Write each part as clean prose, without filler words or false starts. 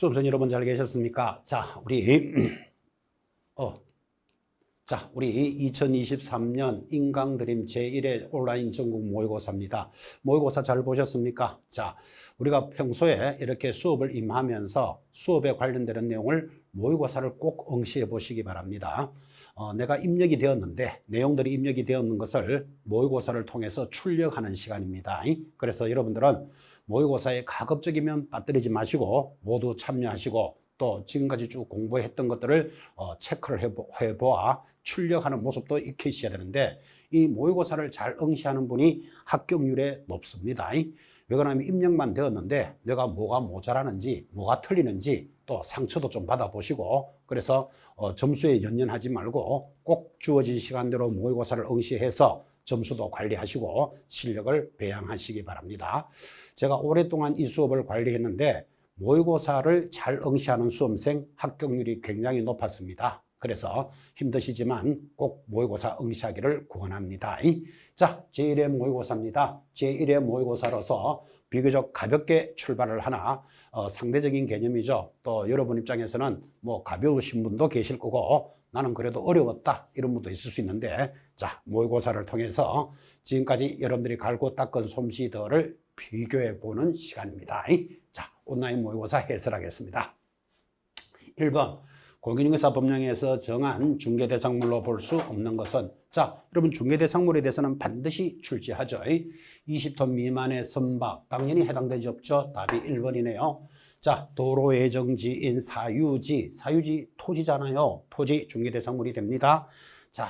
수험생 여러분 잘 계셨습니까? 우리 2023년 인강드림 제1회 온라인 전국 모의고사입니다. 모의고사 잘 보셨습니까? 우리가 평소에 이렇게 수업을 임하면서 수업에 관련되는 내용을 모의고사를 꼭 응시해 보시기 바랍니다. 내가 입력이 되었는데 내용들이 입력이 되었는 것을 모의고사를 통해서 출력하는 시간입니다. 그래서 여러분들은 모의고사에 가급적이면 빠뜨리지 마시고 모두 참여하시고 또 지금까지 쭉 공부했던 것들을 체크를 해보아 출력하는 모습도 익히셔야 되는데, 이 모의고사를 잘 응시하는 분이 합격률이 높습니다. 왜 그러냐면 입력만 되었는데 내가 뭐가 모자라는지 뭐가 틀리는지 또 상처도 좀 받아보시고, 그래서 점수에 연연하지 말고 꼭 주어진 시간대로 모의고사를 응시해서 점수도 관리하시고 실력을 배양하시기 바랍니다. 제가 오랫동안 이 수업을 관리했는데 모의고사를 잘 응시하는 수험생 합격률이 굉장히 높았습니다. 그래서 힘드시지만 꼭 모의고사 응시하기를 권합니다. 제1회 모의고사입니다. 제1회 모의고사로서 비교적 가볍게 출발을 하나 상대적인 개념이죠. 또 여러분 입장에서는 뭐 가벼우신 분도 계실 거고 나는 그래도 어려웠다 이런 분도 있을 수 있는데, 모의고사를 통해서 지금까지 여러분들이 갈고 닦은 솜씨들을 비교해 보는 시간입니다. 온라인 모의고사 해설하겠습니다. 1번, 공인중개사 법령에서 정한 중개대상물로 볼 수 없는 것은? 여러분 중개대상물에 대해서는 반드시 출제하죠. 20톤 미만의 선박, 당연히 해당되지 없죠. 답이 1번이네요. 도로 예정지인 사유지, 사유지 토지잖아요. 토지 중개대상물이 됩니다.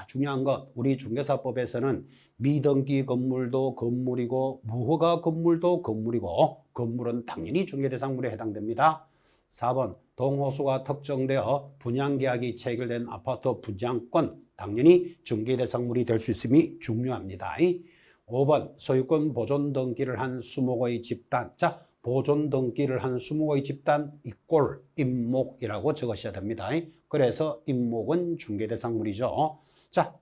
중요한 것, 우리 중개사법에서는 미등기 건물도 건물이고 무허가 건물도 건물이고 건물은 당연히 중개대상물에 해당됩니다. 4번, 동호수가 특정되어 분양계약이 체결된 아파트 분양권, 당연히 중개대상물이 될 수 있음이 중요합니다. 5번, 소유권 보존 등기를 한 수목의 집단. 보존 등기를 한 수목의 집단 이꼴 임목이라고 적으셔야 됩니다. 그래서 임목은 중개대상물이죠.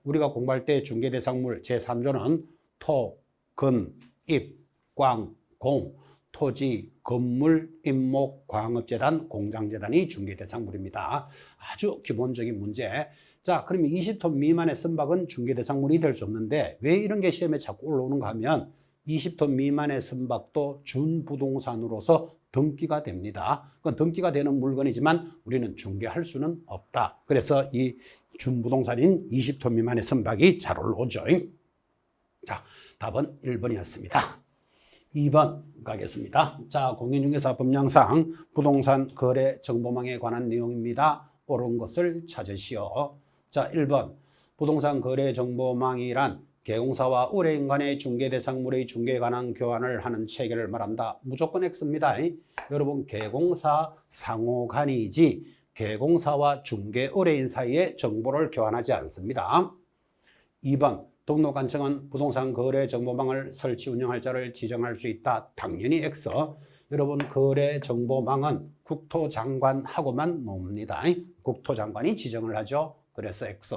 우리가 공부할 때 중개대상물 제3조는 토, 근, 입, 광, 공, 토지, 건물, 임목, 광업재단, 공장재단이 중개대상물입니다. 아주 기본적인 문제. 그러면 20톤 미만의 선박은 중개대상물이 될 수 없는데 왜 이런 게 시험에 자꾸 올라오는가 하면 20톤 미만의 선박도 준부동산으로서 등기가 됩니다. 그건 등기가 되는 물건이지만 우리는 중개할 수는 없다. 그래서 이 준부동산인 20톤 미만의 선박이 잘 올라오죠. 답은 1번이었습니다. 2번 가겠습니다. 공인중개사 법령상 부동산 거래 정보망에 관한 내용입니다. 옳은 것을 찾으시오. 1번, 부동산 거래 정보망이란 개공사와 의뢰인 간의 중개대상물의 중개에 관한 교환을 하는 체계를 말한다. 무조건 X입니다. 여러분, 개공사 상호간이지 개공사와 중개 의뢰인 사이에 정보를 교환하지 않습니다. 2번, 등록관청은 부동산 거래 정보망을 설치 운영할 자를 지정할 수 있다. 당연히 X. 여러분, 거래 정보망은 국토장관하고만 놉니다. 국토장관이 지정을 하죠. 그래서 X.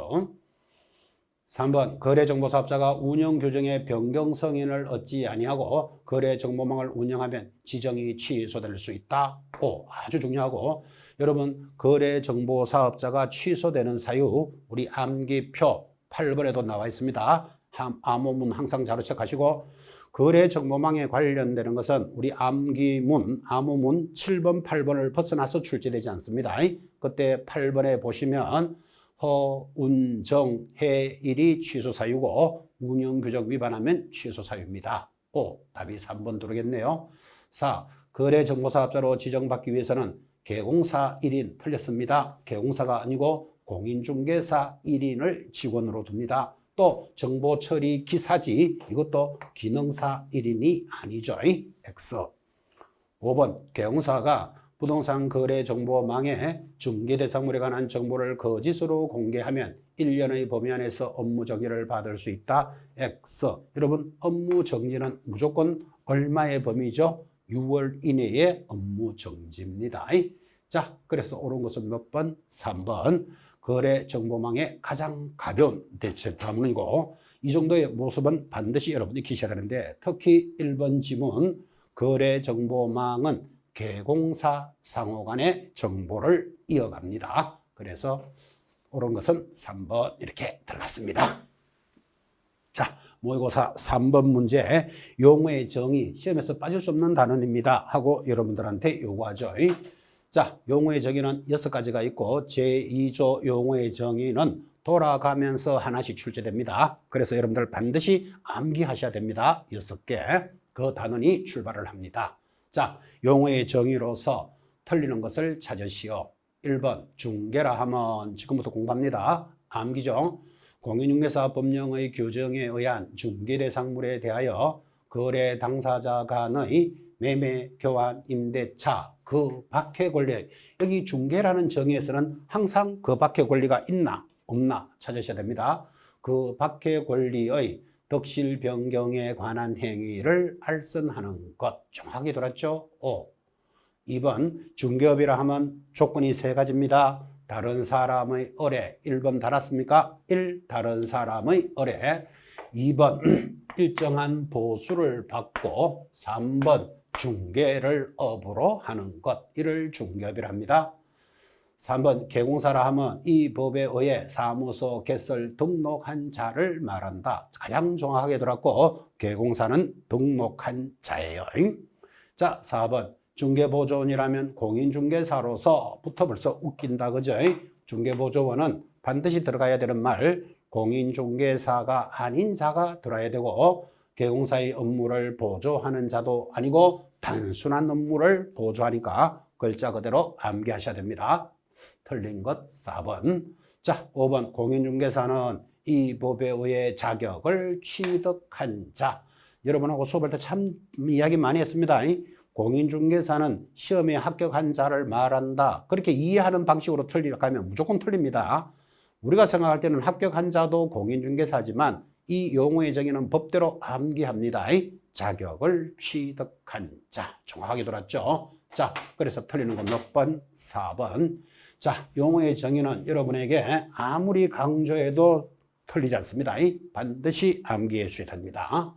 3번, 거래정보사업자가 운영규정의 변경 승인을 얻지 아니하고 거래정보망을 운영하면 지정이 취소될 수 있다. O. 아주 중요하고, 여러분 거래정보사업자가 취소되는 사유 우리 암기표 8번에도 나와 있습니다. 암호문 항상 자료책하시고, 거래정보망에 관련되는 것은 우리 암기문, 암호문 7번, 8번을 벗어나서 출제되지 않습니다. 그때 8번에 보시면 허운정 해일이 취소 사유고 운영규정 위반하면 취소 사유입니다. O. 답이 3번 들어오겠네요. 4. 거래정보사업자로 지정받기 위해서는 개공사 1인 틀렸습니다. 개공사가 아니고 공인중개사 1인을 직원으로 둡니다. 또 정보처리 기사지, 이것도 기능사 1인이 아니죠. X. 5번, 개공사가 부동산 거래 정보망에 중개대상물에 관한 정보를 거짓으로 공개하면 1년의 범위 안에서 업무정지를 받을 수 있다. X. 여러분, 업무정지는 무조건 얼마의 범위죠? 6월 이내의 업무정지입니다. 그래서 옳은 것은 몇 번? 3번. 거래 정보망의 가장 가벼운 대체 다문이고, 이 정도의 모습은 반드시 여러분이 익히셔야 되는데, 특히 1번 지문 거래 정보망은 개공사 상호 간의 정보를 이어갑니다. 그래서 옳은 것은 3번 이렇게 들어갔습니다. 자, 모의고사 3번 문제. 용어의 정의, 시험에서 빠질 수 없는 단원입니다 하고 여러분들한테 요구하죠. 자, 용어의 정의는 6가지가 있고 제2조 용어의 정의는 돌아가면서 하나씩 출제됩니다. 그래서 여러분들 반드시 암기하셔야 됩니다. 6개. 그 단원이 출발을 합니다. 자, 용어의 정의로서 틀리는 것을 찾으시오. 1번 중개라 하면 지금부터 공부합니다. 암기죠. 공인중개사 법령의 규정에 의한 중개대상물에 대하여 거래 당사자 간의 매매, 교환, 임대차 그 밖의 권리, 여기 중개라는 정의에서는 항상 그 밖의 권리가 있나 없나 찾으셔야 됩니다. 그 밖의 권리의 덕실 변경에 관한 행위를 알선하는 것. 정확하게 들었죠? 5. 2번 중개업이라 하면 조건이 3가지입니다. 다른 사람의 의뢰. 1번 달았습니까? 1. 다른 사람의 의뢰. 2번 일정한 보수를 받고 3번 중개를 업으로 하는 것. 이를 중개업이라 합니다. 3번 개공사라 하면 이 법에 의해 사무소 개설 등록한 자를 말한다. 가장 정확하게 들었고 개공사는 등록한 자예요. 자, 4번 중개보조원이라면 공인중개사로서부터 벌써 웃긴다, 그죠? 중개보조원은 반드시 들어가야 되는 말, 공인중개사가 아닌 자가 들어야 되고 개공사의 업무를 보조하는 자도 아니고 단순한 업무를 보조하니까 글자 그대로 암기하셔야 됩니다. 틀린 것 4번. 자, 5번 공인중개사는 이 법에 의해 자격을 취득한 자. 여러분하고 수업할 때 참 이야기 많이 했습니다. 공인중개사는 시험에 합격한 자를 말한다. 그렇게 이해하는 방식으로 틀리면 무조건 틀립니다. 우리가 생각할 때는 합격한 자도 공인중개사지만 이 용어의 정의는 법대로 암기합니다. 자격을 취득한 자. 정확하게 들었죠? 자, 그래서 틀리는 건 몇 번? 4번. 자, 용어의 정의는 여러분에게 아무리 강조해도 틀리지 않습니다. 반드시 암기해 주셔야 됩니다.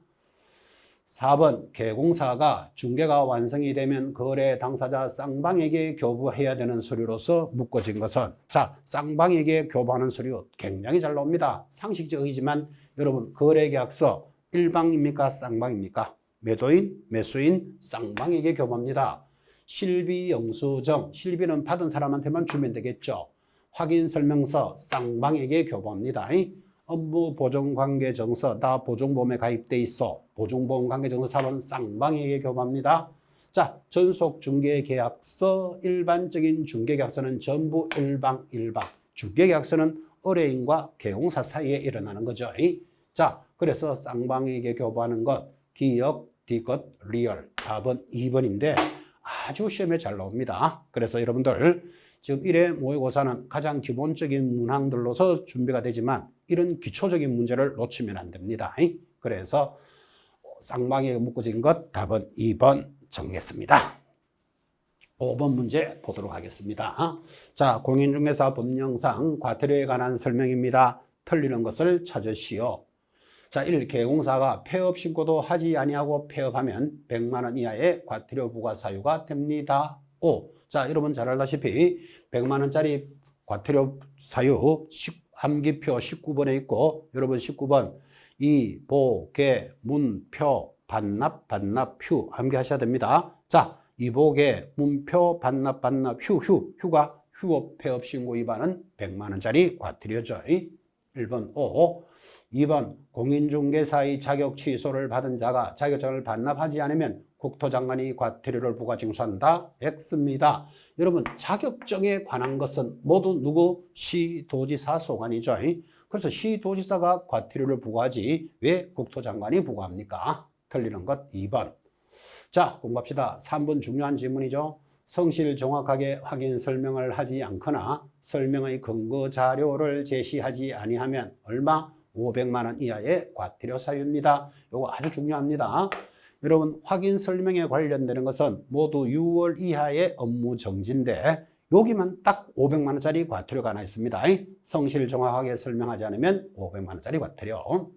4번 개공사가 중개가 완성이 되면 거래 당사자 쌍방에게 교부해야 되는 서류로서 묶어진 것은, 자, 쌍방에게 교부하는 서류 굉장히 잘 나옵니다. 상식적이지만 여러분 거래계약서 일방입니까 쌍방입니까? 매도인, 매수인 쌍방에게 교부합니다. 실비 영수증, 실비는 받은 사람한테만 주면 되겠죠. 확인설명서 쌍방에게 교부합니다. 업무보증관계증서 다 보증보험에 가입돼 있어. 보증보험관계증서 4번 쌍방에게 교부합니다. 자, 전속중개계약서, 일반적인 중개계약서는 전부 일방. 중개계약서는 의뢰인과 개공사 사이에 일어나는 거죠. 자, 그래서 쌍방에게 교부하는 것, 기역, D것, 리얼. 답은 2번인데 아주 시험에 잘 나옵니다. 그래서 여러분들 지금 1회 모의고사는 가장 기본적인 문항들로서 준비가 되지만 이런 기초적인 문제를 놓치면 안 됩니다. 그래서 쌍방에게 묶어진 것 답은 2번 정리했습니다. 5번 문제 보도록 하겠습니다. 자, 공인중개사 법령상 과태료에 관한 설명입니다. 틀리는 것을 찾으시오. 자, 1. 개공사가 폐업 신고도 하지 아니하고 폐업하면 100만 원 이하의 과태료 부과 사유가 됩니다. 5. 자, 여러분 잘 알다시피 100만 원짜리 과태료 사유 암기표 19번에 있고, 여러분 19번 이, 보, 개, 문, 표, 반납, 휴 암기하셔야 됩니다. 자, 이복의 문표, 반납, 휴가 휴업 폐업 신고 위반은 100만 원짜리 과태료죠. 1번 5. 2번 공인중개사의 자격 취소를 받은 자가 자격증을 반납하지 않으면 국토장관이 과태료를 부과 징수한다. X입니다. 여러분 자격증에 관한 것은 모두 누구? 시도지사 소관이죠. 그래서 시도지사가 과태료를 부과하지 왜 국토장관이 부과합니까? 틀리는 것 2번. 자, 공부합시다. 3번 중요한 질문이죠. 성실 정확하게 확인 설명을 하지 않거나 설명의 근거 자료를 제시하지 아니하면 얼마? 500만 원 이하의 과태료 사유입니다. 이거 아주 중요합니다. 여러분 확인 설명에 관련되는 것은 모두 6월 이하의 업무 정지인데 여기만 딱 500만 원짜리 과태료가 하나 있습니다. 성실 정확하게 설명하지 않으면 500만 원짜리 과태료.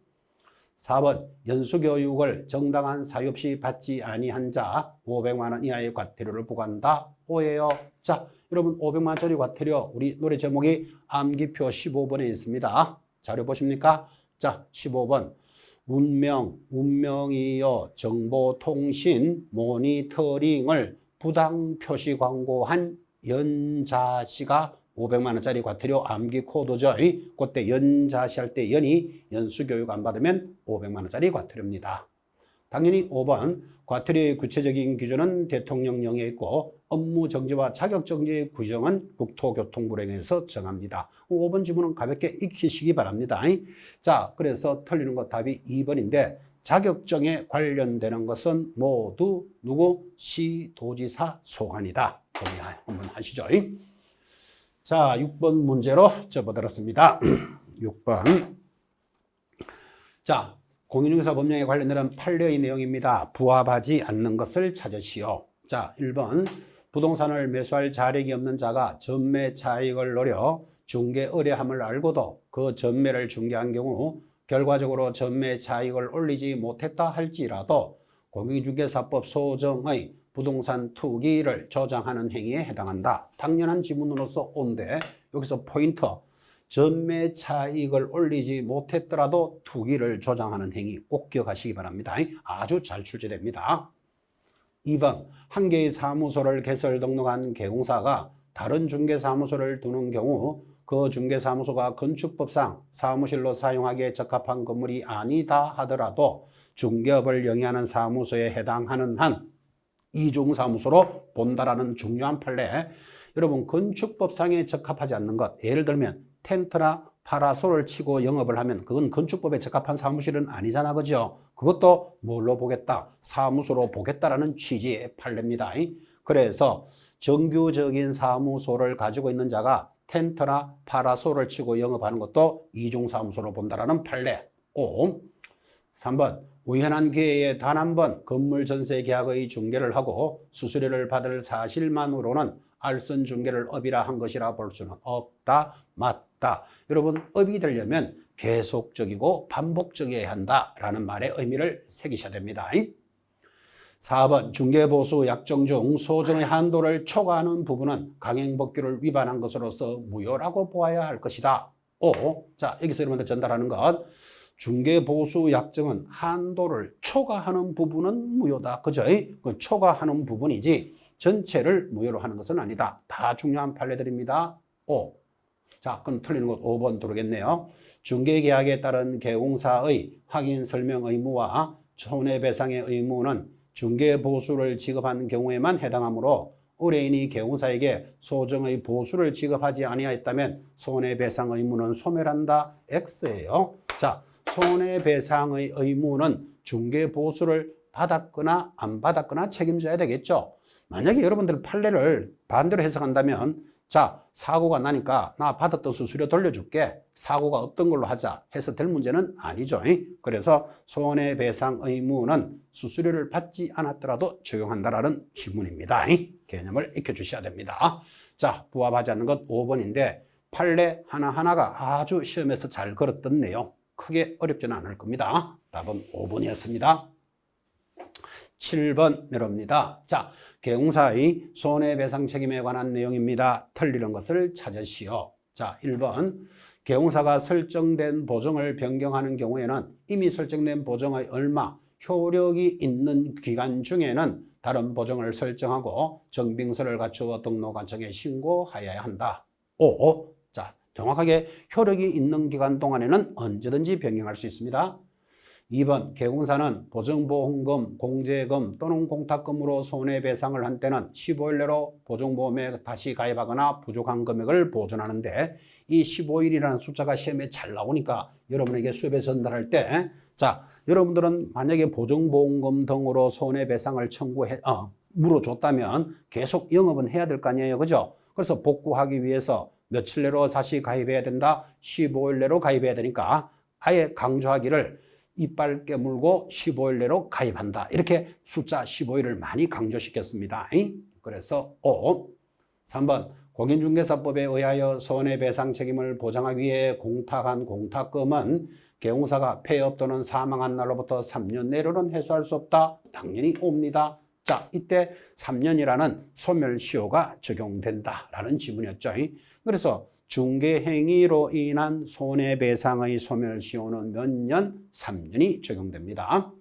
4번 연수교육을 정당한 사유 없이 받지 아니한 자 500만 원 이하의 과태료를 부과한다. O예요. 자, 여러분 500만 원짜리 과태료 우리 노래 제목이 암기표 15번에 있습니다. 자료 보십니까? 자, 15번 운명이요 정보통신 모니터링을 부당 표시 광고한 연자씨가 500만 원짜리 과태료 암기 코드죠. 그때 연자시 할 때 연이 연수교육 안 받으면 500만 원짜리 과태료입니다. 당연히 5번 과태료의 구체적인 기준은 대통령령에 있고 업무 정지와 자격 정지의 규정은 국토교통부령에서 정합니다. 5번 지문은 가볍게 익히시기 바랍니다. 자, 그래서 틀리는 거 답이 2번인데 자격증에 관련되는 것은 모두 누구? 시도지사 소관이다. 정리 한번 하시죠. 자, 6번 문제로 접어들었습니다. 6번. 자, 공인중개사 법령에 관련된 판례의 내용입니다. 부합하지 않는 것을 찾으시오. 자, 1번. 부동산을 매수할 자력이 없는 자가 전매 차익을 노려 중개 의뢰함을 알고도 그 전매를 중개한 경우 결과적으로 전매 차익을 올리지 못했다 할지라도 공인중개사법 소정의 부동산 투기를 조장하는 행위에 해당한다. 당연한 지문으로서 온데 여기서 포인트 전매 차익을 올리지 못했더라도 투기를 조장하는 행위 꼭 기억하시기 바랍니다. 아주 잘 출제됩니다. 2번 한 개의 사무소를 개설 등록한 개공사가 다른 중개사무소를 두는 경우 그 중개사무소가 건축법상 사무실로 사용하기에 적합한 건물이 아니다 하더라도 중개업을 영위하는 사무소에 해당하는 한 이중사무소로 본다라는 중요한 판례. 여러분 건축법상에 적합하지 않는 것 예를 들면 텐트나 파라솔을 치고 영업을 하면 그건 건축법에 적합한 사무실은 아니잖아. 그죠? 그것도 뭘로 보겠다? 사무소로 보겠다라는 취지의 판례입니다. 그래서 정규적인 사무소를 가지고 있는 자가 텐트나 파라솔을 치고 영업하는 것도 이중사무소로 본다라는 판례. 5. 3번 우연한 기회에 단 한 번 건물 전세 계약의 중개를 하고 수수료를 받을 사실만으로는 알선 중개를 업이라 한 것이라 볼 수는 없다. 맞다. 여러분 업이 되려면 계속적이고 반복적이어야 한다라는 말의 의미를 새기셔야 됩니다. 4번 중개보수 약정 중 소정의 한도를 초과하는 부분은 강행법규를 위반한 것으로서 무효라고 보아야 할 것이다. 5. 자, 여기서 여러분들 전달하는 것 중개보수 약정은 한도를 초과하는 부분은 무효다. 그죠? 그 초과하는 부분이지 전체를 무효로 하는 것은 아니다. 다 중요한 판례들입니다. 5. 자, 그럼 틀리는 것 5번 들어오겠네요. 중개계약에 따른 개공사의 확인 설명 의무와 손해배상의 의무는 중개보수를 지급한 경우에만 해당하므로 의뢰인이 개공사에게 소정의 보수를 지급하지 아니하였다면 손해배상 의무는 소멸한다. X예요. 자, 손해배상의 의무는 중개보수를 받았거나 안 받았거나 책임져야 되겠죠. 만약에 여러분들 판례를 반대로 해석한다면 자, 사고가 나니까 나 받았던 수수료 돌려줄게. 사고가 없던 걸로 하자 해서 될 문제는 아니죠. 그래서 손해배상 의무는 수수료를 받지 않았더라도 적용한다라는 지문입니다. 개념을 익혀주셔야 됩니다. 자, 부합하지 않는 것 5번인데 판례 하나하나가 아주 시험에서 잘 걸었던 내용. 크게 어렵지는 않을 겁니다. 답은 5번이었습니다. 7번 내려옵니다. 자, 개공사의 손해배상 책임에 관한 내용입니다. 틀리는 것을 찾으시오. 자, 1번 개공사가 설정된 보증을 변경하는 경우에는 이미 설정된 보증의 얼마, 효력이 있는 기간 중에는 다른 보증을 설정하고 정빙서를 갖추어 등록관청에 신고하여야 한다. 5. 자, 정확하게 효력이 있는 기간 동안에는 언제든지 변경할 수 있습니다. 2번 개공사는 보증보험금, 공제금 또는 공탁금으로 손해배상을 한 때는 15일 내로 보증보험에 다시 가입하거나 부족한 금액을 보존하는데 이 15일이라는 숫자가 시험에 잘 나오니까 여러분에게 수업에 전달할 때 자, 여러분들은 만약에 보증보험금 등으로 손해배상을 물어줬다면 계속 영업은 해야 될 거 아니에요. 그죠? 그래서 복구하기 위해서 며칠 내로 다시 가입해야 된다? 15일 내로 가입해야 되니까 아예 강조하기를 이빨 깨물고 15일 내로 가입한다. 이렇게 숫자 15일을 많이 강조시켰습니다. 그래서 5. 3번 공인중개사법에 의하여 손해배상 책임을 보장하기 위해 공탁한 공탁금은 개공사가 폐업 또는 사망한 날로부터 3년 내로는 해소할 수 없다. 당연히 옵니다. 자, 이때 3년이라는 소멸시효가 적용된다라는 지문이었죠. 그래서 중개행위로 인한 손해배상의 소멸시효는 몇 년? 3년이 적용됩니다.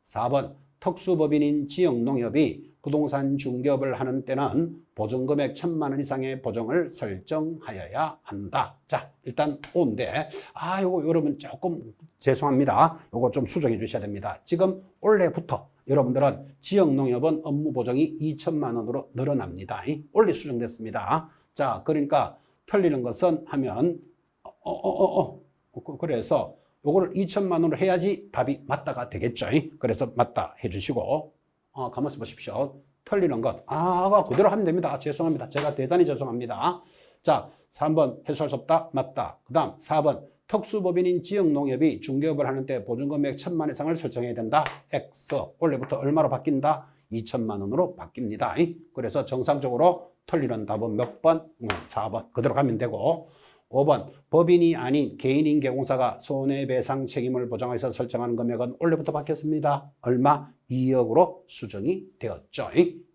4번 특수법인인 지역농협이 부동산 중개업을 하는 때는 보증금액 1,000만 원 이상의 보증을 설정하여야 한다. 자, 일단 O인데 요거 여러분 조금 죄송합니다. 요거 좀 수정해 주셔야 됩니다. 지금 올해부터 여러분들은 지역농협은 업무 보증이 2,000만 원으로 늘어납니다. 올해 수정됐습니다. 자, 그러니까 틀리는 것은 하면 그래서 요거를 2,000만 원으로 해야지 답이 맞다가 되겠죠. 그래서 맞다 해주시고 가만히 보십시오. 틀리는 것 그대로 하면 됩니다. 죄송합니다. 제가 대단히 죄송합니다. 자, 3번 해소할 수 없다. 맞다. 그 다음 4번 특수법인인 지역농협이 중개업을 하는 때 보증금액 1,000만 이상을 설정해야 된다. X 올해부터 얼마로 바뀐다? 2,000만 원으로 바뀝니다. 그래서 정상적으로 틀리는 답은 몇 번? 4번 그대로 가면 되고 5번 법인이 아닌 개인인 개공사가 손해배상 책임을 보장해서 설정하는 금액은 올해부터 바뀌었습니다. 얼마? 2억으로 수정이 되었죠.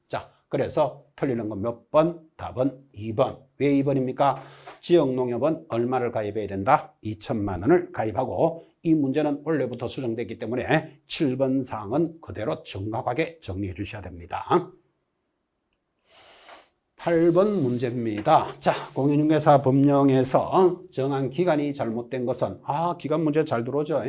자, 그래서 틀리는 건 몇 번? 답은 2번. 왜 2번입니까? 지역농협은 얼마를 가입해야 된다? 2,000만 원을 가입하고 이 문제는 원래부터 수정됐기 때문에 7번 사항은 그대로 정확하게 정리해 주셔야 됩니다. 8번 문제입니다. 자, 공인중개사 법령에서 정한 기간이 잘못된 것은 기간 문제 잘 들어오죠.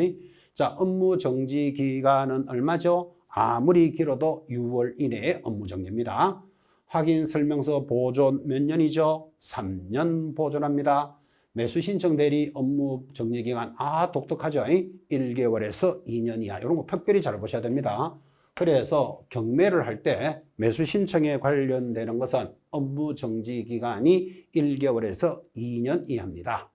자, 업무 정지 기간은 얼마죠? 아무리 길어도 6월 이내에 업무 정지입니다. 확인 설명서 보존 몇 년이죠? 3년 보존합니다. 매수 신청 대리 업무 정지 기간 독특하죠. 1개월에서 2년 이하. 이런 거 특별히 잘 보셔야 됩니다. 그래서 경매를 할 때 매수 신청에 관련되는 것은 업무 정지 기간이 1개월에서 2년 이하입니다.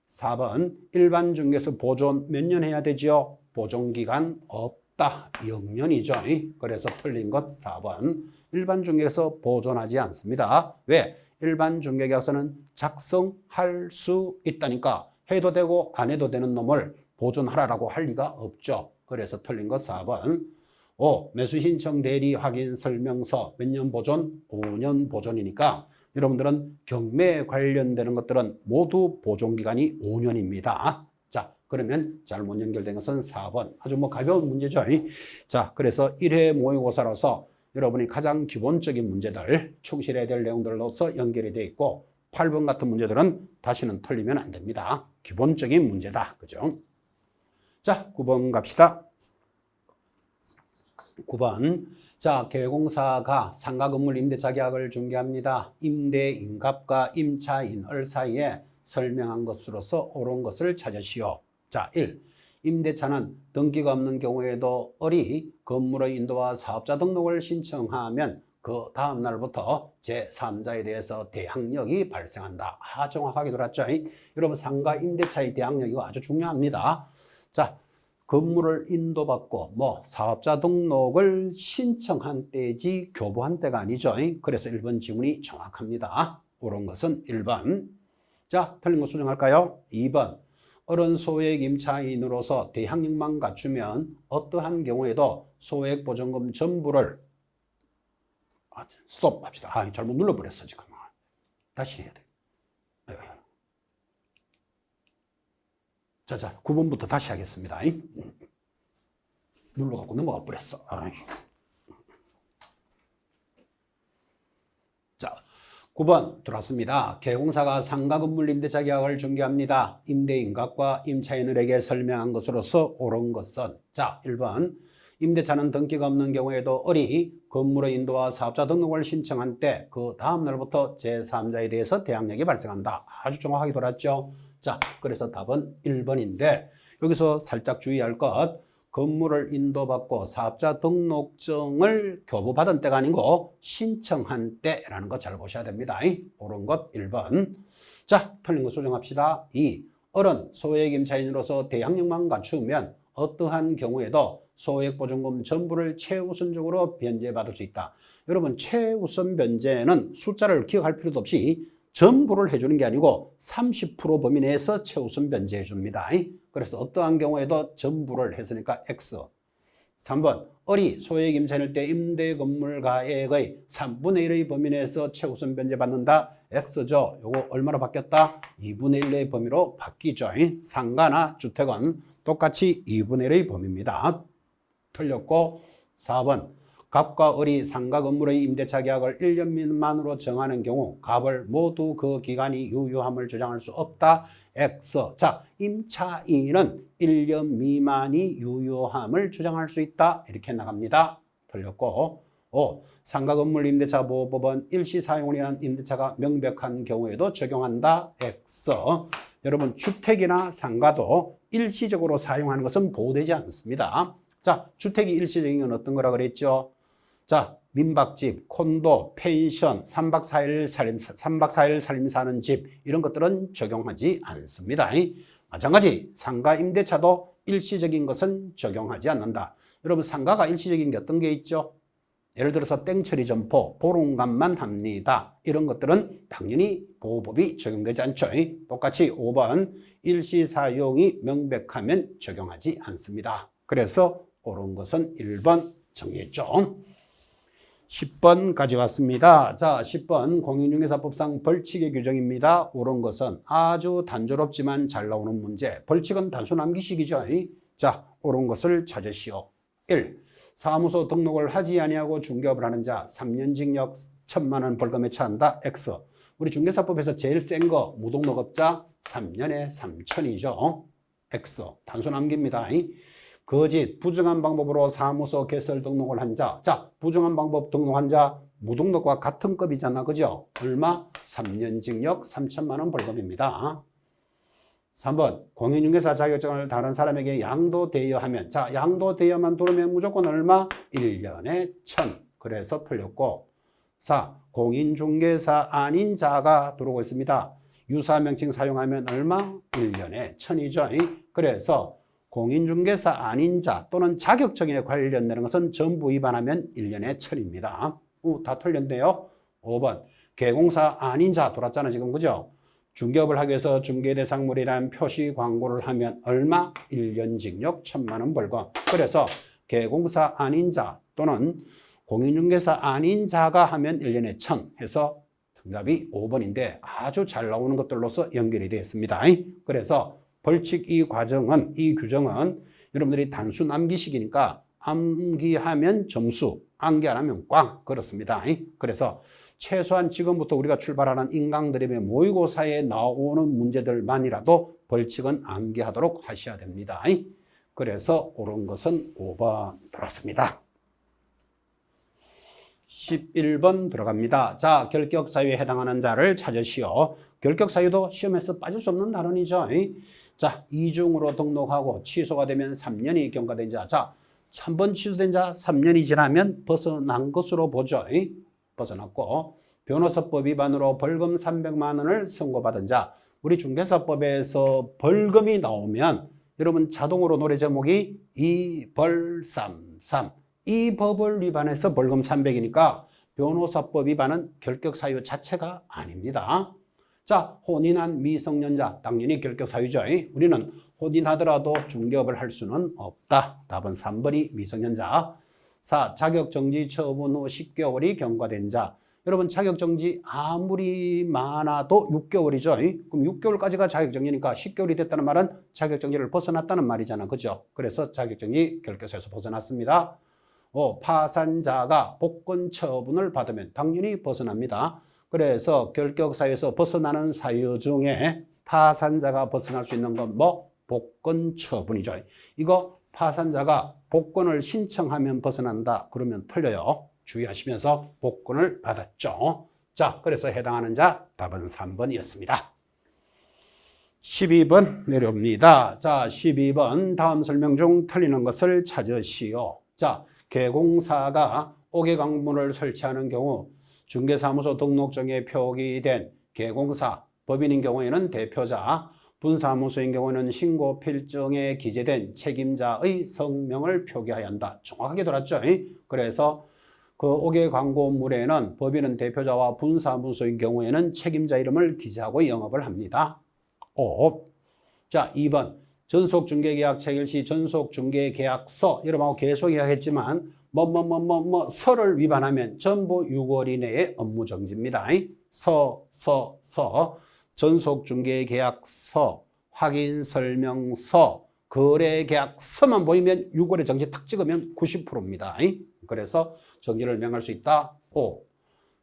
4번 일반 중개사 보존 몇 년 해야 되죠? 보존 기간 없다. 0년이죠. 그래서 틀린 것 4번. 일반 중개사 보존하지 않습니다. 왜? 일반 중개계약서는 작성할 수 있다니까 해도 되고 안 해도 되는 놈을 보존하라고 할 리가 없죠. 그래서 틀린 것 4번. 5. 매수신청 대리 확인 설명서 몇 년 보존? 5년 보존이니까 여러분들은 경매에 관련되는 것들은 모두 보존기간이 5년입니다. 자, 그러면 잘못 연결된 것은 4번. 아주 가벼운 문제죠. 자, 그래서 1회 모의고사로서 여러분이 가장 기본적인 문제들, 충실해야 될 내용들로서 연결이 되어 있고 8번 같은 문제들은 다시는 틀리면 안 됩니다. 기본적인 문제다. 그죠? 자, 9번 갑시다. 9번. 자, 개공사가 상가 건물 임대차 계약을 중개합니다. 임대인갑과 임차인을 사이에 설명한 것으로서 옳은 것을 찾으시오. 자, 1. 임대차는 등기가 없는 경우에도 건물의 인도와 사업자 등록을 신청하면 그 다음 날부터 제3자에 대해서 대항력이 발생한다. 정확하게 들었죠? 여러분, 상가 임대차의 대항력이 아주 중요합니다. 자, 건물을 인도받고 사업자 등록을 신청한 때지 교부한 때가 아니죠. 그래서 1번 지문이 정확합니다. 옳은 것은 1번. 자, 틀린 거 수정할까요? 2번. 어른 소액 임차인으로서 대항력만 갖추면 어떠한 경우에도 소액 보증금 전부를 스톱 합시다. 잘못 눌러버렸어 지금. 다시 해야 돼. 자, 9번부터 다시 하겠습니다. 눌러갖고 넘어가 버렸어. 자, 9번 들어왔습니다. 개공사가 상가 건물 임대차 계약을 중개합니다. 임대인갑과 임차인에게 설명한 것으로서 옳은 것은 자, 1번. 임대차는 등기가 없는 경우에도 건물의 인도와 사업자 등록을 신청한 때 그 다음 날부터 제3자에 대해서 대항력이 발생한다. 아주 정확하게 돌았죠. 자, 그래서 답은 1번인데 여기서 살짝 주의할 것, 건물을 인도받고 사업자 등록증을 교부받은 때가 아니고 신청한 때라는 거 잘 보셔야 됩니다. 옳은 것 1번. 자, 틀린 거 수정합시다. 2. 어른 소액 임차인으로서 대항력만 갖추면 어떠한 경우에도 소액 보증금 전부를 최우선적으로 변제받을 수 있다. 여러분, 최우선 변제는 숫자를 기억할 필요도 없이 전부를 해주는 게 아니고 30% 범위 내에서 최우선 변제해 줍니다. 그래서 어떠한 경우에도 전부를 했으니까 X. 3번 을이 소액 임차인일 때 임대 건물 가액의 3분의 1의 범위 내에서 최우선 변제 받는다. X죠. 요거 얼마로 바뀌었다? 2분의 1의 범위로 바뀌죠. 상가나 주택은 똑같이 2분의 1의 범위입니다. 틀렸고 4번 갑과 을이 상가 건물의 임대차 계약을 1년 미만으로 정하는 경우 갑을 모두 그 기간이 유효함을 주장할 수 없다. X. 자, 임차인은 1년 미만이 유효함을 주장할 수 있다. 이렇게 나갑니다. 틀렸고 5. 상가 건물 임대차 보호법은 일시 사용을 위한 임대차가 명백한 경우에도 적용한다. X. 여러분 주택이나 상가도 일시적으로 사용하는 것은 보호되지 않습니다. 자, 주택이 일시적인 건 어떤 거라 그랬죠? 자, 민박집, 콘도, 펜션, 3박 4일 살림 사는 집 이런 것들은 적용하지 않습니다. 마찬가지 상가 임대차도 일시적인 것은 적용하지 않는다. 여러분 상가가 일시적인 게 어떤 게 있죠? 예를 들어서 땡처리 점포, 보름간만 합니다. 이런 것들은 당연히 보호법이 적용되지 않죠. 똑같이 5번 일시 사용이 명백하면 적용하지 않습니다. 그래서 옳은 것은 1번 정했죠. 10번까지 왔습니다. 자, 10번 공인중개사법상 벌칙의 규정입니다. 옳은 것은 아주 단조롭지만 잘 나오는 문제. 벌칙은 단순 암기식이죠. 자, 옳은 것을 찾으시오. 1. 사무소 등록을 하지 아니하고 중개업을 하는 자 3년 징역 1,000만 원 벌금에 처한다. X. 우리 중개사법에서 제일 센 거 무등록업자 3년에 3천이죠. X. 단순 암기입니다. 거짓, 부정한 방법으로 사무소 개설 등록을 한 자. 자, 부정한 방법 등록한 자 무등록과 같은 급이잖아. 그죠? 얼마? 3년 징역 3천만 원 벌금입니다. 3번 공인중개사 자격증을 다른 사람에게 양도 대여하면 자 양도 대여만 들어오면 무조건 얼마? 1년에 1,000. 그래서 틀렸고 4. 공인중개사 아닌 자가 들어오고 있습니다. 유사명칭 사용하면 얼마? 1년에 1,000이죠. 그래서 공인중개사 아닌 자 또는 자격증에 관련되는 것은 전부 위반하면 1년에 1,000입니다. 다 틀렸네요. 5번 개공사 아닌 자 돌았잖아 지금 그죠? 중개업을 하기 위해서 중개대상물이라는 표시 광고를 하면 얼마? 1년 징역 1,000만 원 벌금. 그래서 개공사 아닌 자 또는 공인중개사 아닌 자가 하면 1년에 1,000 해서 정답이 5번인데 아주 잘 나오는 것들로서 연결이 되어 있습니다. 그래서 벌칙 이 과정은 이 규정은 여러분들이 단순 암기식이니까 암기하면 점수, 암기 안 하면 꽝 그렇습니다. 그래서 최소한 지금부터 우리가 출발하는 인강드림의 모의고사에 나오는 문제들만이라도 벌칙은 암기하도록 하셔야 됩니다. 그래서 옳은 것은 5번 들었습니다. 11번 들어갑니다. 자, 결격사유에 해당하는 자를 찾으시오. 결격사유도 시험에서 빠질 수 없는 단원이죠. 자, 이중으로 등록하고 취소가 되면 3년이 경과된 자. 자, 한 번 취소된 자 3년이 지나면 벗어난 것으로 보죠. 벗어났고 변호사법 위반으로 벌금 300만 원을 선고받은 자. 우리 중개사법에서 벌금이 나오면 여러분 자동으로 노래 제목이 이벌삼삼. 이 법을 위반해서 벌금 300이니까 변호사법 위반은 결격사유 자체가 아닙니다. 자, 혼인한 미성년자 당연히 결격사유죠. 우리는 혼인하더라도 중개업을 할 수는 없다. 답은 3번이 미성년자. 4. 자격정지 처분 후 10개월이 경과된 자. 여러분 자격정지 아무리 많아도 6개월이죠. 그럼 6개월까지가 자격정지니까 10개월이 됐다는 말은 자격정지를 벗어났다는 말이잖아. 그죠? 그래서 자격정지 결격사유에서 벗어났습니다. 5. 파산자가 복권 처분을 받으면 당연히 벗어납니다. 그래서 결격사유에서 벗어나는 사유 중에 파산자가 벗어날 수 있는 건 뭐? 복권 처분이죠. 이거 파산자가 복권을 신청하면 벗어난다. 그러면 틀려요. 주의하시면서 복권을 받았죠. 자, 그래서 해당하는 자 답은 3번이었습니다. 12번 내려옵니다. 자, 12번 다음 설명 중 틀리는 것을 찾으시오. 자, 개공사가 옥외광문을 설치하는 경우 중개사무소 등록증에 표기된 개공사, 법인인 경우에는 대표자, 분사무소인 경우에는 신고 필증에 기재된 책임자의 성명을 표기해야 한다. 정확하게 들었죠? 그래서 그 5개 광고물에는 법인은 대표자와 분사문서인 경우에는 책임자 이름을 기재하고 영업을 합니다. 5. 자, 2번. 전속중개계약 체결 시 전속중개계약서 여러분하고 계속 이야기했지만 서를 위반하면 전부 6월 이내에 업무정지입니다. 서 전속중개계약서, 확인설명서, 거래계약서만 보이면 6월에 정지 탁 찍으면 90%입니다. 그래서 정지를 명할 수 있다. 5.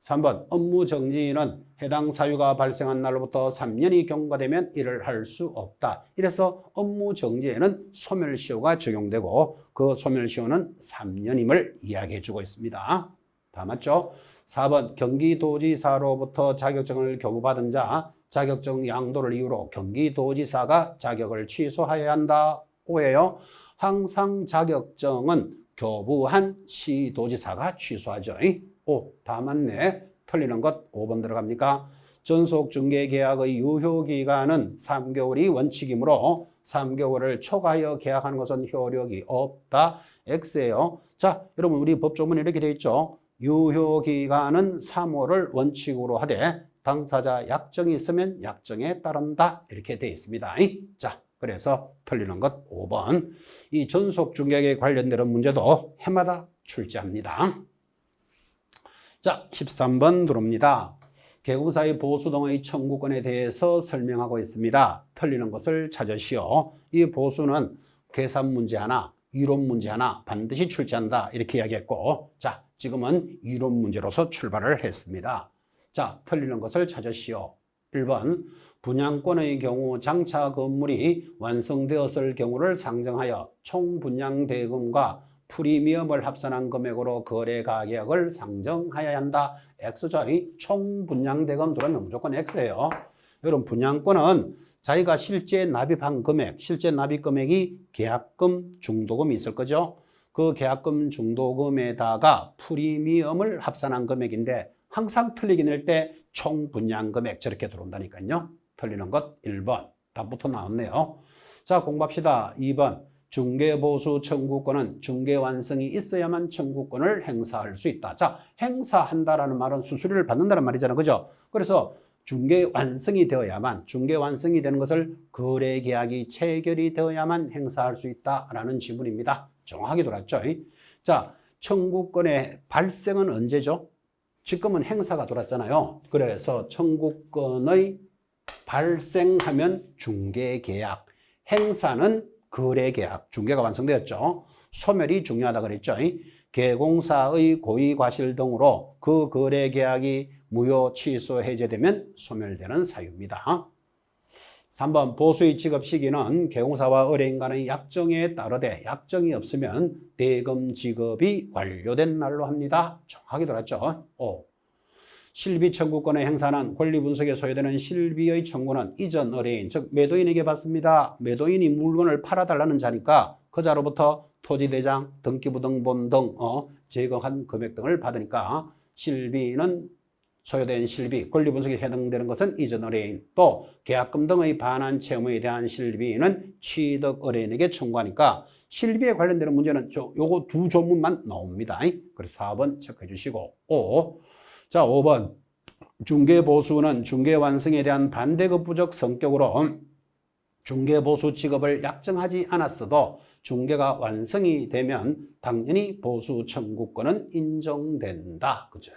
3번 업무정지는 해당 사유가 발생한 날로부터 3년이 경과되면 일을 할 수 없다. 이래서 업무정지에는 소멸시효가 적용되고 그 소멸시효는 3년임을 이야기해 주고 있습니다. 다 맞죠? 4번 경기도지사로부터 자격증을 교부받은 자 자격증 양도를 이유로 경기도지사가 자격을 취소해야 한다. 5예요. 항상 자격증은 교부한 시도지사가 취소하죠. 5. 다 맞네. 틀리는 것 5번 들어갑니까? 전속중개계약의 유효기간은 3개월이 원칙이므로 3개월을 초과하여 계약하는 것은 효력이 없다. X예요. 자, 여러분 우리 법조문에 이렇게 되어 있죠. 유효기간은 3월을 원칙으로 하되 당사자 약정이 있으면 약정에 따른다. 이렇게 되어 있습니다. 자, 그래서 틀리는 것 5번. 이 전속중개에 관련된 문제도 해마다 출제합니다. 자, 13번 들어옵니다. 개공사의 보수 등의 청구권에 대해서 설명하고 있습니다. 틀리는 것을 찾으시오. 이 보수는 계산 문제 하나, 이론 문제 하나 반드시 출제한다. 이렇게 이야기했고, 자, 지금은 이론 문제로서 출발을 했습니다. 자, 틀리는 것을 찾으시오. 1번, 분양권의 경우 장차 건물이 완성되었을 경우를 상정하여 총 분양 대금과 프리미엄을 합산한 금액으로 거래 가격을 상정하여야 한다. X죠. 총 분양 대금 들어오면 무조건 X예요. 여러분 분양권은 자기가 실제 납입한 금액, 실제 납입 금액이 계약금, 중도금이 있을 거죠. 그 계약금, 중도금에다가 프리미엄을 합산한 금액인데 항상 틀리게 낼 때 총 분양 금액 저렇게 들어온다니까요. 틀리는 것 1번. 답부터 나왔네요. 자, 공부합시다. 2번. 중개보수 청구권은 중개완성이 있어야만 청구권을 행사할 수 있다. 자, 행사한다라는 말은 수수료를 받는다는 말이잖아요. 그죠? 그래서 중개완성이 되어야만, 중개완성이 되는 것을 거래계약이 체결이 되어야만 행사할 수 있다라는 지문입니다. 정확하게 돌았죠? 자, 청구권의 발생은 언제죠? 지금은 행사가 돌았잖아요. 그래서 청구권의 발생하면 중개계약, 행사는 거래계약, 중개가 완성되었죠. 소멸이 중요하다 그랬죠. 개공사의 고의과실 등으로 그 거래계약이 무효, 취소, 해제되면 소멸되는 사유입니다. 3번 보수의 지급 시기는 개공사와 의뢰인 간의 약정에 따르되 약정이 없으면 대금 지급이 완료된 날로 합니다. 정확하게 들었죠. 5. 실비 청구권의 행사는 권리분석에 소요되는 실비의 청구는 이전 의뢰인, 즉 매도인에게 받습니다. 매도인이 물건을 팔아달라는 자니까 그 자로부터 토지대장, 등기부등본 등 제거한 금액 등을 받으니까 실비는 소요된 실비, 권리분석에 해당되는 것은 이전 의뢰인, 또 계약금 등의 반환 채무에 대한 실비는 취득 의뢰인에게 청구하니까 실비에 관련되는 문제는 요거 두 조문만 나옵니다. 그래서 4번 체크해 주시고 5. 자, 5번. 중개보수는 중개완성에 대한 반대급부적 성격으로 중개보수 지급을 약정하지 않았어도 중개가 완성이 되면 당연히 보수 청구권은 인정된다. 그죠?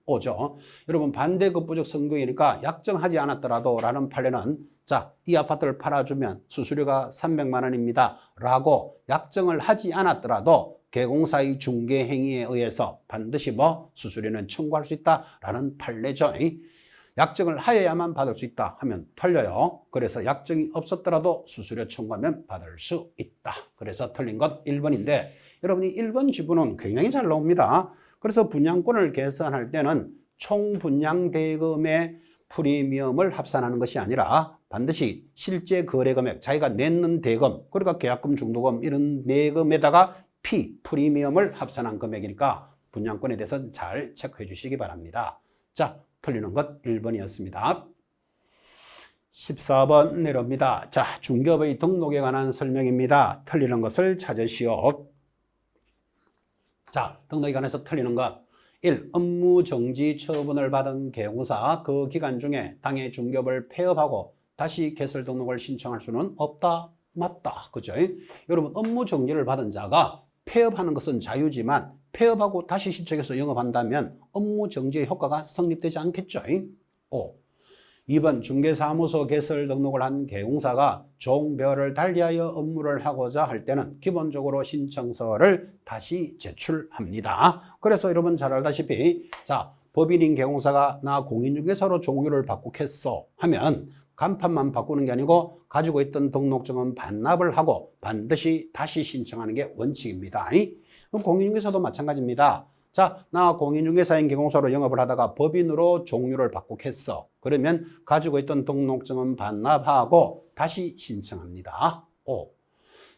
5죠. 여러분 반대급부적 성격이니까 약정하지 않았더라도 라는 판례는 자, 이 아파트를 팔아주면 수수료가 300만 원입니다. 라고 약정을 하지 않았더라도 개공사의 중개행위에 의해서 반드시 수수료는 청구할 수 있다라는 판례죠. 약정을 하여야만 받을 수 있다 하면 틀려요. 그래서 약정이 없었더라도 수수료 청구하면 받을 수 있다. 그래서 틀린 것 1번인데 여러분이 1번 지분은 굉장히 잘 나옵니다. 그래서 분양권을 계산할 때는 총 분양 대금의 프리미엄을 합산하는 것이 아니라 반드시 실제 거래 금액, 자기가 내는 대금, 그러니까 계약금, 중도금 이런 내금에다가 프리미엄을 합산한 금액이니까 분양권에 대해서 잘 체크해 주시기 바랍니다. 자, 틀리는 것 1번이었습니다. 14번 내려옵니다. 자, 중개업의 등록에 관한 설명입니다. 틀리는 것을 찾으시오. 자, 등록에 관해서 틀리는 것. 1. 업무 정지 처분을 받은 개공사 그 기간 중에 당해 중개업을 폐업하고 다시 개설 등록을 신청할 수는 없다. 맞다. 그죠? 여러분 업무 정지를 받은 자가 폐업하는 것은 자유지만 폐업하고 다시 신청해서 영업한다면 업무 정지의 효과가 성립되지 않겠죠? 5. 2번 중개사무소 개설 등록을 한 개공사가 종별을 달리하여 업무를 하고자 할 때는 기본적으로 신청서를 다시 제출합니다. 그래서 여러분 잘 알다시피 자 법인인 개공사가 나 공인중개사로 종료를 바꾸겠어 하면 간판만 바꾸는 게 아니고 가지고 있던 등록증은 반납을 하고 반드시 다시 신청하는 게 원칙입니다. 그럼 공인중개사도 마찬가지입니다. 자, 나 공인중개사인 개공사로 영업을 하다가 법인으로 종류를 바꾸겠어. 그러면 가지고 있던 등록증은 반납하고 다시 신청합니다. 5.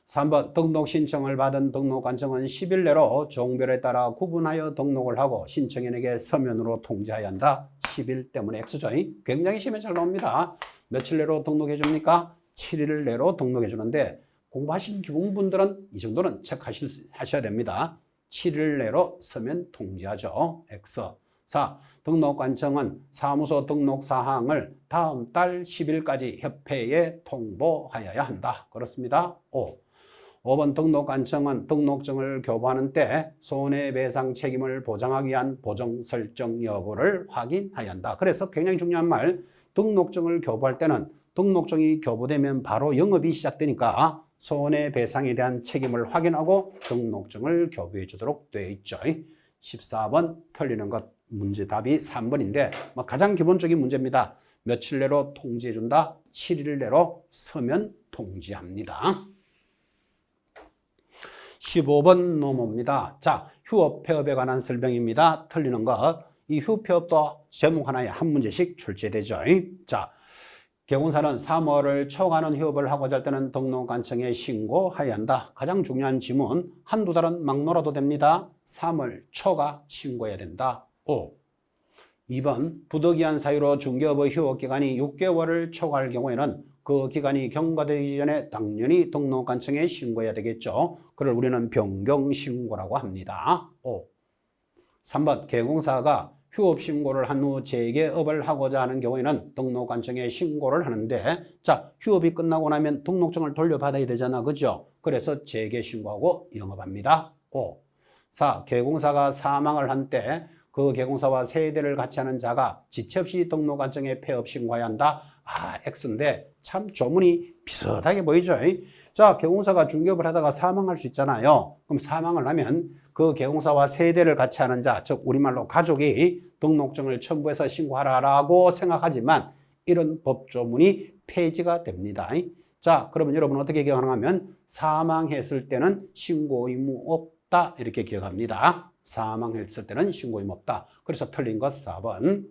3번 등록 신청을 받은 등록관청은 10일 내로 종별에 따라 구분하여 등록을 하고 신청인에게 서면으로 통지해야 한다. 10일 때문에 X죠. 굉장히 심해 잘 나옵니다. 며칠 내로 등록해 줍니까? 7일 내로 등록해 주는데 공부하신 기본분들은 이 정도는 체크하셔야 됩니다. 7일 내로 서면 통지하죠. X. 4. 등록관청은 사무소 등록 사항을 다음 달 10일까지 협회에 통보하여야 한다. 그렇습니다. 5. 5번 등록관청은 등록증을 교부하는 때 손해배상 책임을 보장하기 위한 보정 설정 여부를 확인해야 한다. 그래서 굉장히 중요한 말, 등록증을 교부할 때는 등록증이 교부되면 바로 영업이 시작되니까 손해배상에 대한 책임을 확인하고 등록증을 교부해 주도록 되어 있죠. 14번 틀리는 것 문제 답이 3번인데 가장 기본적인 문제입니다. 며칠 내로 통지해 준다? 7일 내로 서면 통지합니다. 15번 넘어옵니다. 자, 휴업 폐업에 관한 설명입니다. 틀리는 것. 이 휴폐업도 제목 하나에 한 문제씩 출제되죠. 자, 개공사는 3월을 초과하는 휴업을 하고자 할 때는 등록관청에 신고해야 한다. 가장 중요한 지문, 한두 달은 막 놀아도 됩니다. 3월 초가 신고해야 된다. 5. 2번 부득이한 사유로 중개업의 휴업기간이 6개월을 초과할 경우에는 그 기간이 경과되기 전에 당연히 등록관청에 신고해야 되겠죠. 그걸 우리는 변경신고라고 합니다. 5. 3번 개공사가 휴업 신고를 한 후 재개업을 하고자 하는 경우에는 등록관청에 신고를 하는데 자 휴업이 끝나고 나면 등록증을 돌려받아야 되잖아. 그죠? 그래서 재개신고하고 영업합니다. 5. 4. 개공사가 사망을 한 때 그 개공사와 세대를 같이 하는 자가 지체 없이 등록관청에 폐업 신고해야 한다. X인데 참 조문이 비슷하게 보이죠? 자, 개공사가 중개업을 하다가 사망할 수 있잖아요. 그럼 사망을 하면 그 개공사와 세대를 같이 하는 자, 즉 우리말로 가족이 등록증을 첨부해서 신고하라고 생각하지만 이런 법조문이 폐지가 됩니다. 자, 그러면 여러분 어떻게 기억하냐면 사망했을 때는 신고 의무 없다 이렇게 기억합니다. 사망했을 때는 신고 의무 없다. 그래서 틀린 것 4번.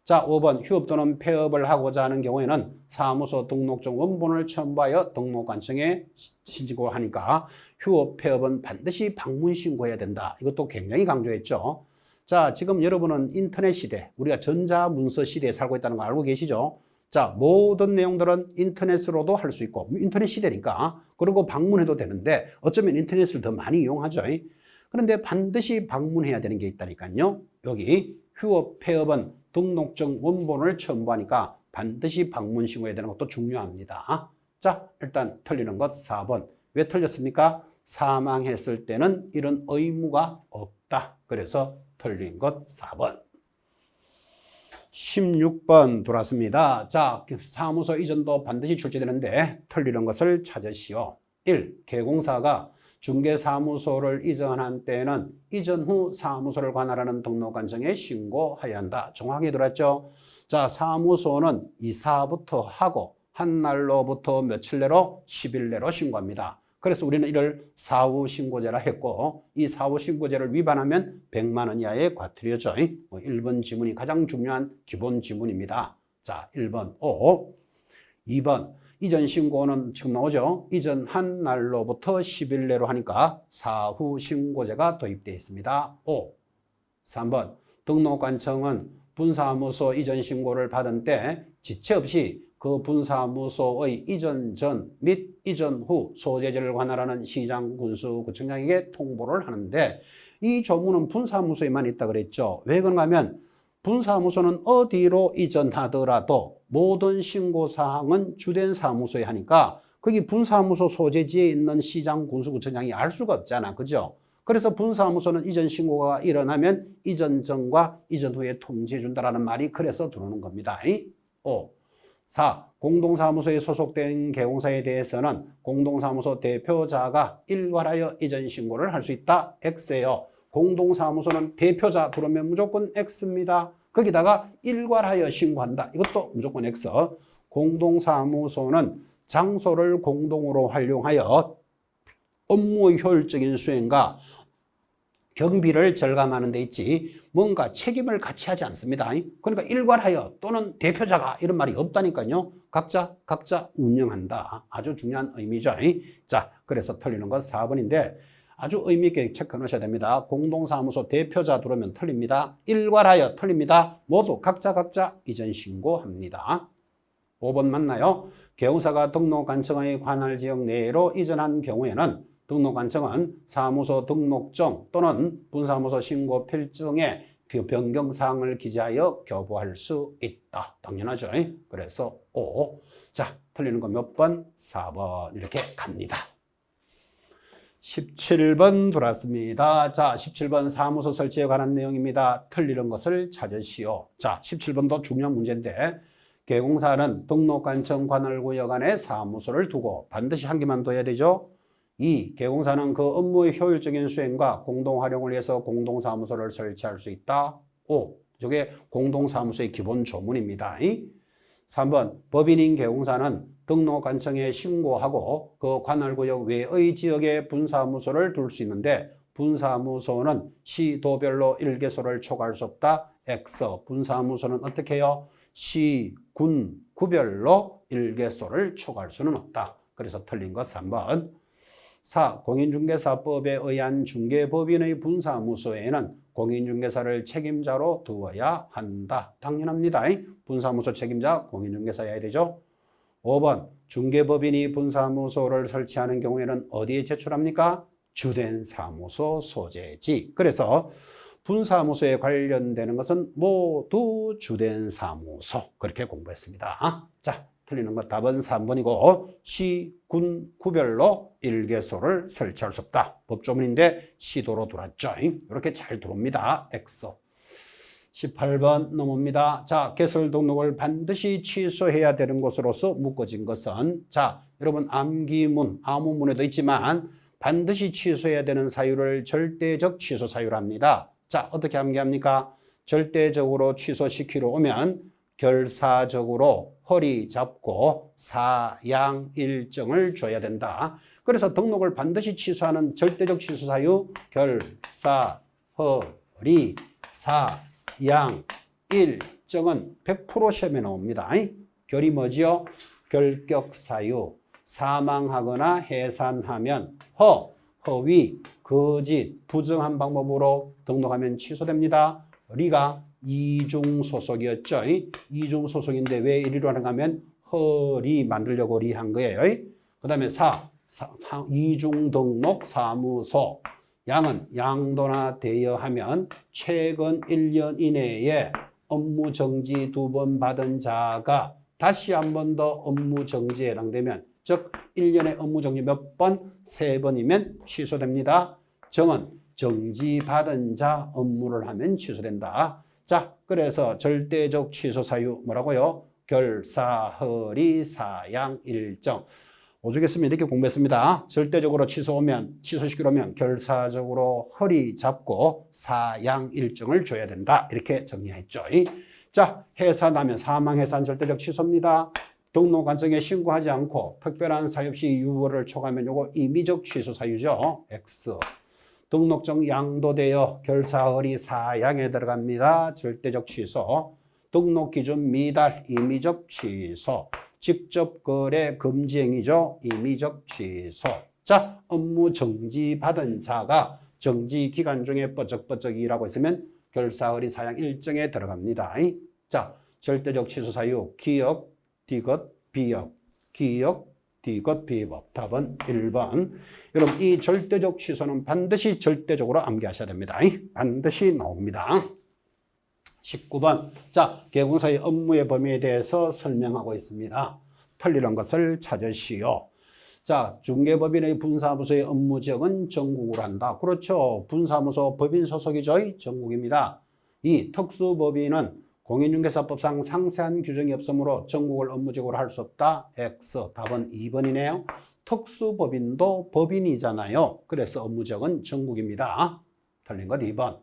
자, 5번 휴업 또는 폐업을 하고자 하는 경우에는 사무소 등록증 원본을 첨부하여 등록관청에 신고하니까 휴업, 폐업은 반드시 방문 신고해야 된다. 이것도 굉장히 강조했죠. 자, 지금 여러분은 인터넷 시대, 우리가 전자문서 시대에 살고 있다는 거 알고 계시죠? 자, 모든 내용들은 인터넷으로도 할 수 있고 인터넷 시대니까 그리고 방문해도 되는데 어쩌면 인터넷을 더 많이 이용하죠. 그런데 반드시 방문해야 되는 게 있다니까요. 여기 휴업, 폐업은 등록증 원본을 첨부하니까 반드시 방문 신고해야 되는 것도 중요합니다. 자, 일단 틀리는 것 4번. 왜 틀렸습니까? 사망했을 때는 이런 의무가 없다. 그래서 틀린 것 4번. 16번 돌았습니다. 자, 사무소 이전도 반드시 출제되는데 틀리는 것을 찾으시오. 1. 개공사가 중개사무소를 이전한 때에는 이전 후 사무소를 관할하는 등록관청에 신고해야 한다. 정확히 들었죠? 자, 사무소는 이사부터 하고 한 날로부터 며칠 내로 10일 내로 신고합니다. 그래서 우리는 이를 사후 신고제라 했고 이 사후 신고제를 위반하면 100만 원 이하의 과태료죠. 1번 지문이 가장 중요한 기본 지문입니다. 자, 1번 O. 2번 이전 신고는 지금 나오죠. 이전 한 날로부터 10일 내로 하니까 사후 신고제가 도입되어 있습니다. 5. 3번 등록관청은 분사무소 이전 신고를 받은 때 지체 없이 그 분사무소의 이전 전 및 이전 후 소재지를 관할하는 시장, 군수, 구청장에게 통보를 하는데 이 조문은 분사무소에만 있다 그랬죠. 왜 그런가 하면 분사무소는 어디로 이전하더라도 모든 신고사항은 주된 사무소에 하니까 거기 분사무소 소재지에 있는 시장, 군수구청장이 알 수가 없잖아. 그죠? 그래서 분사무소는 이전 신고가 일어나면 이전 전과 이전 후에 통지해 준다라는 말이 그래서 들어오는 겁니다. 5. 4. 공동사무소에 소속된 개공사에 대해서는 공동사무소 대표자가 일괄하여 이전 신고를 할 수 있다. X예요. 공동사무소는 대표자 들어오면 무조건 X입니다. 거기다가 일괄하여 신고한다. 이것도 무조건 X. 공동사무소는 장소를 공동으로 활용하여 업무의 효율적인 수행과 경비를 절감하는 데 있지 뭔가 책임을 같이 하지 않습니다. 그러니까 일괄하여 또는 대표자가 이런 말이 없다니까요. 각자 운영한다. 아주 중요한 의미죠. 자, 그래서 틀리는 건 4번인데 아주 의미 있게 체크해 놓으셔야 됩니다. 공동사무소 대표자 들어오면 틀립니다. 일괄하여 틀립니다. 모두 각자 이전 신고합니다. 5번 맞나요? 개공사가 등록관청의 관할지역 내로 이전한 경우에는 등록관청은 사무소 등록증 또는 분사무소 신고 필증에 그 변경사항을 기재하여 교부할 수 있다. 당연하죠. 그래서 5. 자, 틀리는 거 몇 번? 4번 이렇게 갑니다. 17번 돌았습니다. 자, 17번 사무소 설치에 관한 내용입니다. 틀리는 것을 찾으시오. 자, 17번도 중요한 문제인데 개공사는 등록관청 관할구역 안에 사무소를 두고 반드시 한 개만 둬야 되죠. 2. 개공사는 그 업무의 효율적인 수행과 공동활용을 위해서 공동사무소를 설치할 수 있다. 5. 저게 공동사무소의 기본 조문입니다. 3번 법인인 개공사는 등록관청에 신고하고 그 관할구역 외의 지역에 분사무소를 둘 수 있는데 분사무소는 시, 도별로 1개소를 초과할 수 없다. X. 분사무소는 어떻게 해요? 시, 군, 구별로 1개소를 초과할 수는 없다. 그래서 틀린 거 3번. 4. 공인중개사법에 의한 중개법인의 분사무소에는 공인중개사를 책임자로 두어야 한다. 당연합니다. 분사무소 책임자 공인중개사여야 되죠. 5번 중개법인이 분사무소를 설치하는 경우에는 어디에 제출합니까? 주된 사무소 소재지. 그래서 분사무소에 관련되는 것은 모두 주된 사무소. 그렇게 공부했습니다. 자, 틀리는 것 답은 3번이고 시, 군, 구별로 1개소를 설치할 수 없다. 법조문인데 시도로 들어왔죠. 이렇게 잘 들어옵니다. X. 18번 넘어옵니다. 자, 개설 등록을 반드시 취소해야 되는 것으로서 묶어진 것은 자, 여러분 암기문, 아무문에도 있지만 반드시 취소해야 되는 사유를 절대적 취소 사유로 합니다. 자, 어떻게 암기합니까? 절대적으로 취소시키러 오면 결사적으로 허리 잡고 사양 일정을 줘야 된다. 그래서 등록을 반드시 취소하는 절대적 취소 사유 결사, 허리, 사양, 일정은 100% 시험에 나옵니다. 결이 뭐지요? 결격 사유, 사망하거나 해산하면 허위, 거짓, 부정한 방법으로 등록하면 취소됩니다. 리가 이중 소속이었죠. 이중 소속인데 왜 이리로 하는가 하면 허리 만들려고 리한 거예요. 그 다음에 이중 등록 사무소. 양은 양도나 대여하면 최근 1년 이내에 업무 정지 2번 받은 자가 다시 한 번 더 업무 정지에 해당되면 즉 1년에 업무 정지 몇 번? 3번이면 취소됩니다. 정은 정지 받은 자 업무를 하면 취소된다. 자, 그래서 절대적 취소 사유 뭐라고요? 결사, 허리, 사양, 일정. 오죽했으면 이렇게 공부했습니다. 절대적으로 취소시키려 면 결사적으로 허리 잡고 사양 일정을 줘야 된다. 이렇게 정리했죠. 자, 해산하면 사망 해산 절대적 취소입니다. 등록관청에 신고하지 않고 특별한 사유 없이 유보를 초과하면 요거 임의적 취소 사유죠. X. 등록증 양도되어 결사, 허리, 사양에 들어갑니다. 절대적 취소. 등록기준 미달, 임의적 취소. 직접 거래 금지 행위죠. 임의적 취소. 자, 업무 정지 받은 자가 정지 기간 중에 뻐쩍뻐쩍 일하고 있으면 결사, 허리, 사양 일정에 들어갑니다. 자, 절대적 취소 사유 기역, 디귿, 비역. 기역, D것 B법. 답은 1번. 여러분 이 절대적 취소는 반드시 절대적으로 암기하셔야 됩니다. 반드시 나옵니다. 19번. 자, 개공사의 업무의 범위에 대해서 설명하고 있습니다. 틀리는 것을 찾으시오. 자, 중개법인의 분사무소의 업무 지역은 전국으로 한다. 그렇죠. 분사무소 법인 소속이죠. 전국입니다. 이 특수법인은 공인중개사법상 상세한 규정이 없으므로 전국을 업무 지역으로 할 수 없다. X. 답은 2번이네요. 특수법인도 법인이잖아요. 그래서 업무 지역은 전국입니다. 틀린 것 2번.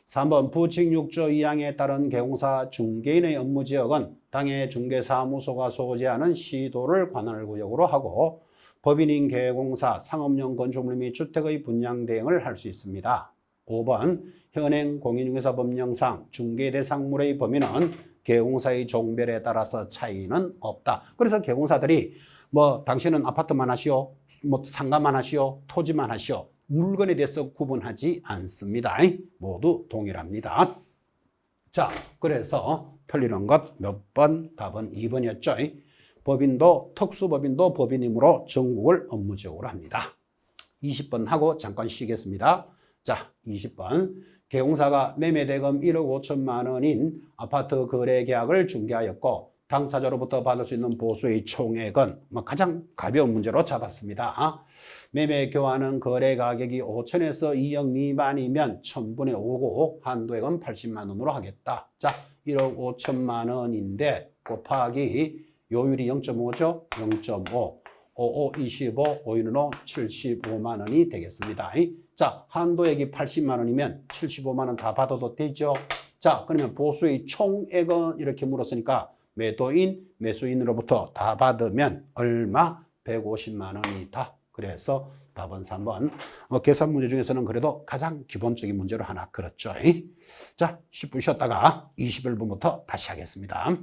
3번 부칙 6조 2항에 따른 개공사 중개인의 업무 지역은 당해 중개사무소가 소재하는 시도를 관할 구역으로 하고 법인인 개공사, 상업용 건축물 및 주택의 분양 대행을 할 수 있습니다. 5번 현행 공인중개사 법령상 중개 대상물의 범위는 개공사의 종별에 따라서 차이는 없다. 그래서 개공사들이 뭐 당신은 아파트만 하시오, 뭐 상가만 하시오, 토지만 하시오. 물건에 대해서 구분하지 않습니다. 모두 동일합니다. 자, 그래서 틀리는 것 몇 번? 답은 2번이었죠. 법인도 특수법인도 법인이므로 전국을 업무 지역으로 합니다. 20번 하고 잠깐 쉬겠습니다. 자, 20번. 개공사가 매매대금 1억 5천만 원인 아파트 거래 계약을 중개하였고 당사자로부터 받을 수 있는 보수의 총액은 가장 가벼운 문제로 잡았습니다. 매매 교환은 거래 가격이 5천에서 2억 미만이면 1000분의 5고 한도액은 80만 원으로 하겠다. 자, 1억 5천만 원인데 곱하기 요율이 0.5죠? 0.5. 55, 25, 5인은 5, 75만 원이 되겠습니다. 자, 한도액이 80만 원이면 75만 원 다 받아도 되죠? 자, 그러면 보수의 총액은 이렇게 물었으니까 매도인, 매수인으로부터 다 받으면 얼마? 150만 원이다. 그래서 답은 3번. 계산 문제 중에서는 그래도 가장 기본적인 문제로 하나 그렇죠. 자, 10분 쉬었다가 21분부터 다시 하겠습니다.